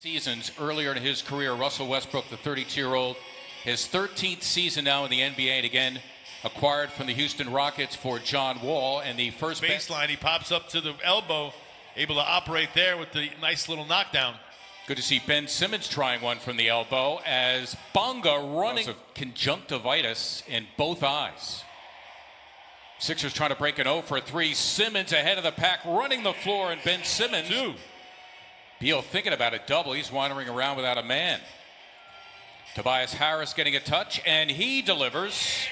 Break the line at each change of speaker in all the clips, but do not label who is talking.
Seasons earlier in his career, Russell Westbrook, the 32-year-old, his 13th season now in the NBA, and again acquired from the Houston Rockets for John Wall. And the first
baseline, he pops up to the elbow, able to operate there with the nice little knockdown.
Good to see Ben Simmons trying one from the elbow as Bonga running of conjunctivitis in both eyes. Sixers trying to break an 0 for 3. Simmons ahead of the pack, running the floor, and Ben Simmons. Beal thinking about a double. He's wandering around without a man. Tobias Harris getting a touch, and he delivers.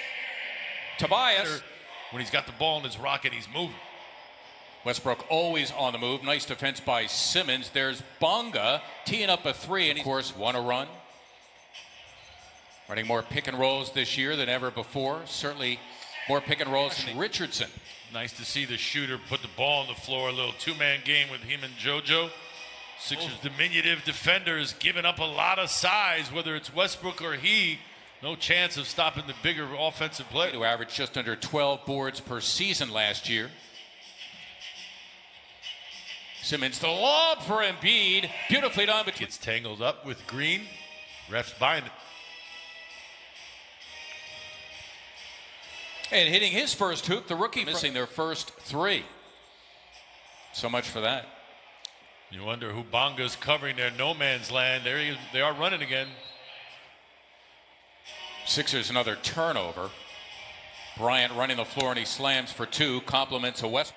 Tobias.
When he's got the ball in his rocket, he's moving.
Westbrook always on the move. Nice defense by Simmons. There's Bonga teeing up a 3, and of course, won a run. Running more pick and rolls this year than ever before. Certainly more pick and rolls than Richardson.
Nice to see the shooter put the ball on the floor. A little two-man game with him and JoJo. Sixers diminutive defenders giving up a lot of size, whether it's Westbrook or he. No chance of stopping the bigger offensive play.
To average just under 12 boards per season last year. Simmons, the lob for Embiid. Beautifully done. But
gets tangled up with Green. Refs bind it.
And hitting his first hoop, the rookie missing their first 3. So much for that.
You wonder who Bonga's covering their no man's land. There they are running again.
Sixers another turnover. Bryant running the floor and he slams for 2. Compliments a West.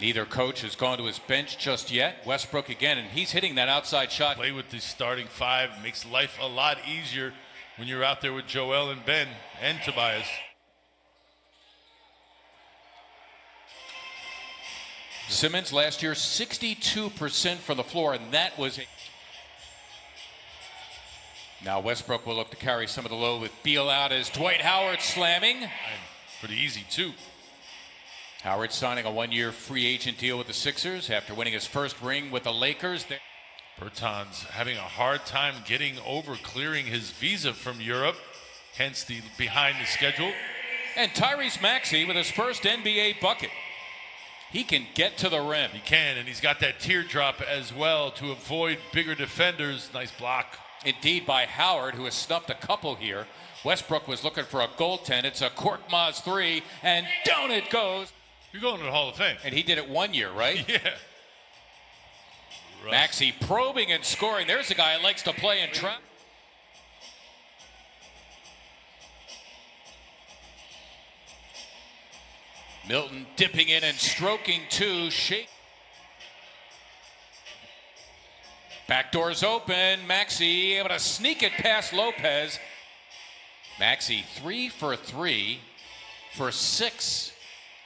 Neither coach has gone to his bench just yet. Westbrook again, and he's hitting that outside shot.
Play with the starting 5 makes life a lot easier when you're out there with Joel and Ben and Tobias.
Simmons last year 62% from the floor, and that was now Westbrook will look to carry some of the load with Beal out as Dwight Howard slamming.
And pretty easy too.
Howard signing a 1-year free agent deal with the Sixers after winning his first ring with the Lakers.
Bertans having a hard time getting over clearing his visa from Europe, hence the behind the schedule.
And Tyrese Maxey with his first NBA bucket. He can get to the rim.
He can, and he's got that teardrop as well to avoid bigger defenders. Nice block.
Indeed by Howard, who has snuffed a couple here. Westbrook was looking for a goaltend. It's a Korkmaz 3, and down it goes.
You're going to the Hall of Fame.
And he did it 1 year, right?
Yeah.
Maxey probing and scoring. There's a guy that likes to play and trap. Milton dipping in and stroking 2. Shake. Back door's open. Maxey able to sneak it past Lopez. Maxey 3 for 3 for 6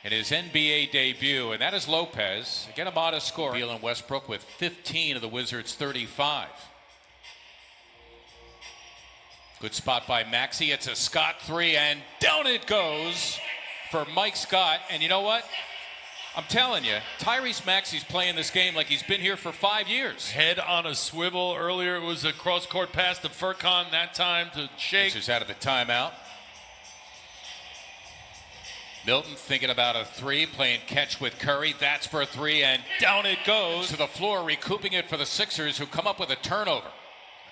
in his NBA debut, and that is Lopez. Again, a modest score. Beal and Westbrook with 15 of the Wizards' 35. Good spot by Maxey. It's a Scott 3, and down it goes for Mike Scott. And you know what? I'm telling you, Tyrese Maxey's playing this game like he's been here for 5 years.
Head on a swivel. Earlier it was a cross-court pass to Furkan, that time to Shake.
Sixers out of the timeout. Milton thinking about a 3, playing catch with Curry. That's for 3, and down it goes to the floor, recouping it for the Sixers, who come up with a turnover.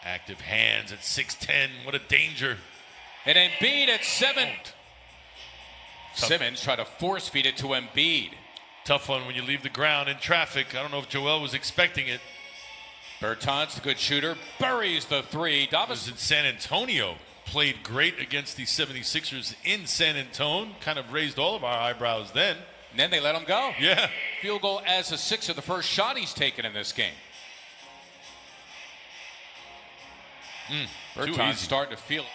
Active hands at 6'10". What a danger.
And Embiid at 7. Simmons tried to force feed it to Embiid.
Tough one when you leave the ground in traffic. I don't know if Joel was expecting it.
Bertans, the good shooter, buries the 3.
Davis in San Antonio. Played great against the 76ers in San Antonio. Kind of raised all of our eyebrows then.
And then they let him go.
Yeah.
Field goal as a Sixer, the first shot he's taken in this game. Bertans starting to feel it.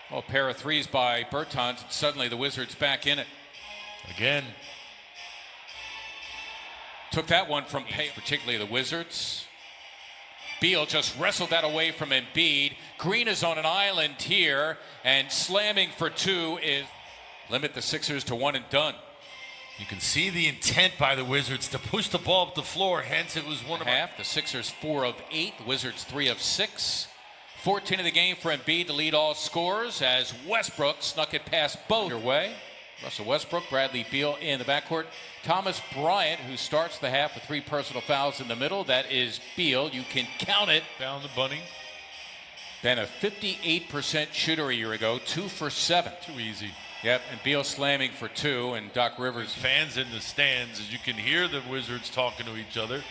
Well, a pair of 3s by Bertans, and suddenly the Wizards back in it.
Again.
Took that one from Pay, particularly the Wizards. Beal just wrestled that away from Embiid. Green is on an island here, and slamming for 2 is limit the Sixers to 1 and done.
You can see the intent by the Wizards to push the ball up the floor, hence it was 1.5.
The Sixers 4 of 8, the Wizards 3 of 6. 14 of the game for Embiid to lead all scorers as Westbrook snuck it past both. Your way. Russell Westbrook, Bradley Beal in the backcourt. Thomas Bryant, who starts the half with 3 personal fouls in the middle. That is Beal. You can count it.
Down the bunny.
Then a 58% shooter a year ago, 2 for 7.
Too easy.
Yep, and Beal slamming for 2, and Doc Rivers.
Fans in the stands, as you can hear the Wizards talking to each other.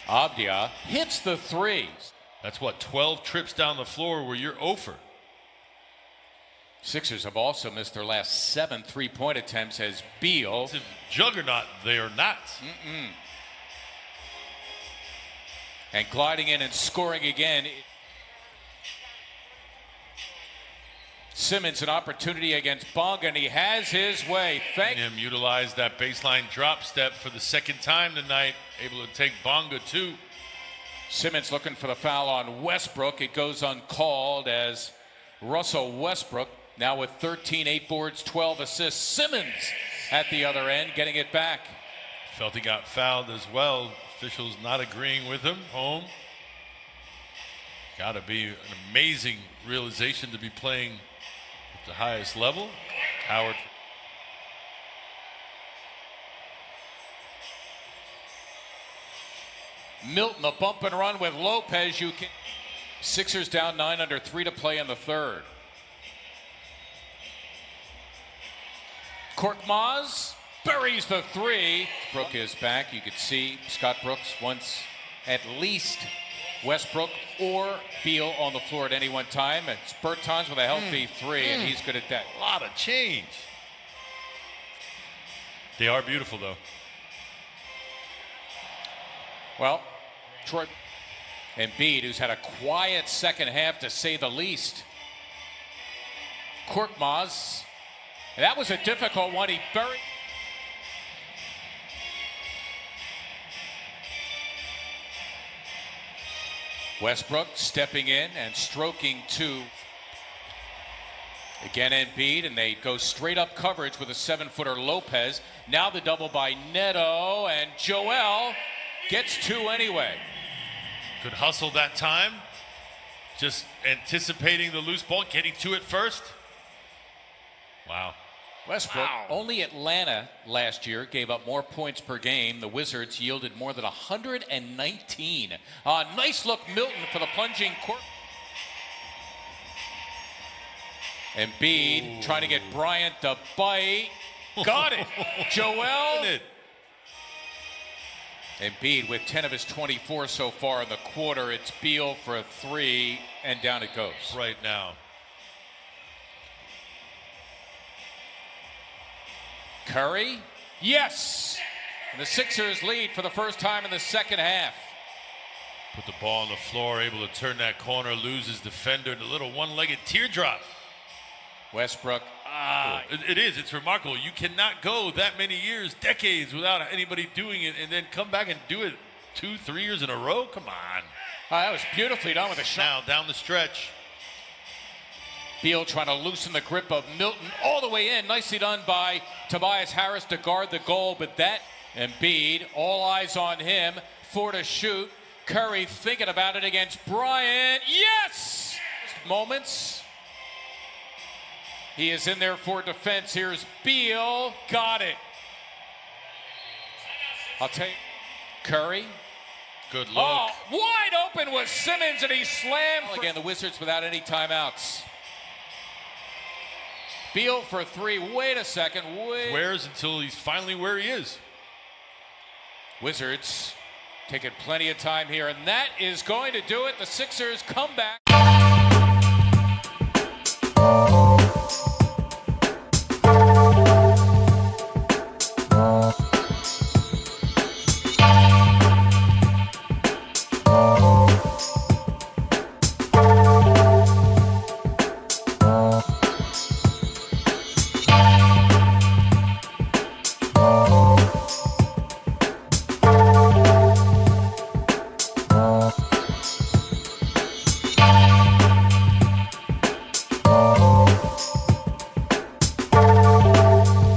Abdia hits the 3.
That's what, 12 trips down the floor where you're over.
Sixers have also missed their last 7 3-point attempts as Beal.
It's a juggernaut. They are not.
And gliding in and scoring again. Simmons, an opportunity against Bonga, and he has his way. Thank
him utilize that baseline drop step for the second time tonight. Able to take Bonga too.
Simmons looking for the foul on Westbrook. It goes uncalled as Russell Westbrook now with 13, 8 boards, 12 assists. Simmons at the other end getting it back.
Felt he got fouled as well. Officials not agreeing with him. Home. Got to be an amazing realization to be playing at the highest level. Howard.
Milton, a bump and run with Lopez. Sixers down 9 under 3 to play in the third. Korkmaz buries the 3. Brook is back. You could see Scott Brooks wants at least Westbrook or Beal on the floor at any one time. It's Bertans with a healthy 3, and he's good at that.
A lot of change. They are beautiful, though.
Well, Troy Embiid, who's had a quiet second half to say the least. Korkmaz, that was a difficult one. He buried. Westbrook stepping in and stroking 2. Again, Embiid, and they go straight up coverage with a 7-footer Lopez. Now the double by Neto, and Joel gets 2 anyway.
Good hustle that time. Just anticipating the loose ball, getting to it first. Wow.
Westbrook, only Atlanta last year gave up more points per game. The Wizards yielded more than 119. Nice look, Milton, for the plunging court. Embiid trying to get Bryant to bite. Got it. Joel. Embiid with 10 of his 24 so far in the quarter. It's Beal for a 3, and down it goes.
Right now.
Curry, yes! And the Sixers lead for the first time in the second half.
Put the ball on the floor, able to turn that corner, loses defender, the little one-legged teardrop.
Westbrook,
It is, it's remarkable. You cannot go that many years, decades, without anybody doing it and then come back and do it 2-3 years in a row? Come on.
That was beautifully done with a shot.
Now, down the stretch.
Beal trying to loosen the grip of Milton all the way in. Nicely done by Tobias Harris to guard the goal, but that Embiid, all eyes on him, 4 to shoot. Curry thinking about it against Bryant. Yes! Moments. He is in there for defense. Here's Beal. Got it. I'll take Curry.
Good look.
Oh, wide open was Simmons, and he slammed. Again, the Wizards without any timeouts. Beal for 3. Wait a second.
Wears until he's finally where he is.
Wizards taking plenty of time here, and that is going to do it. The Sixers come back.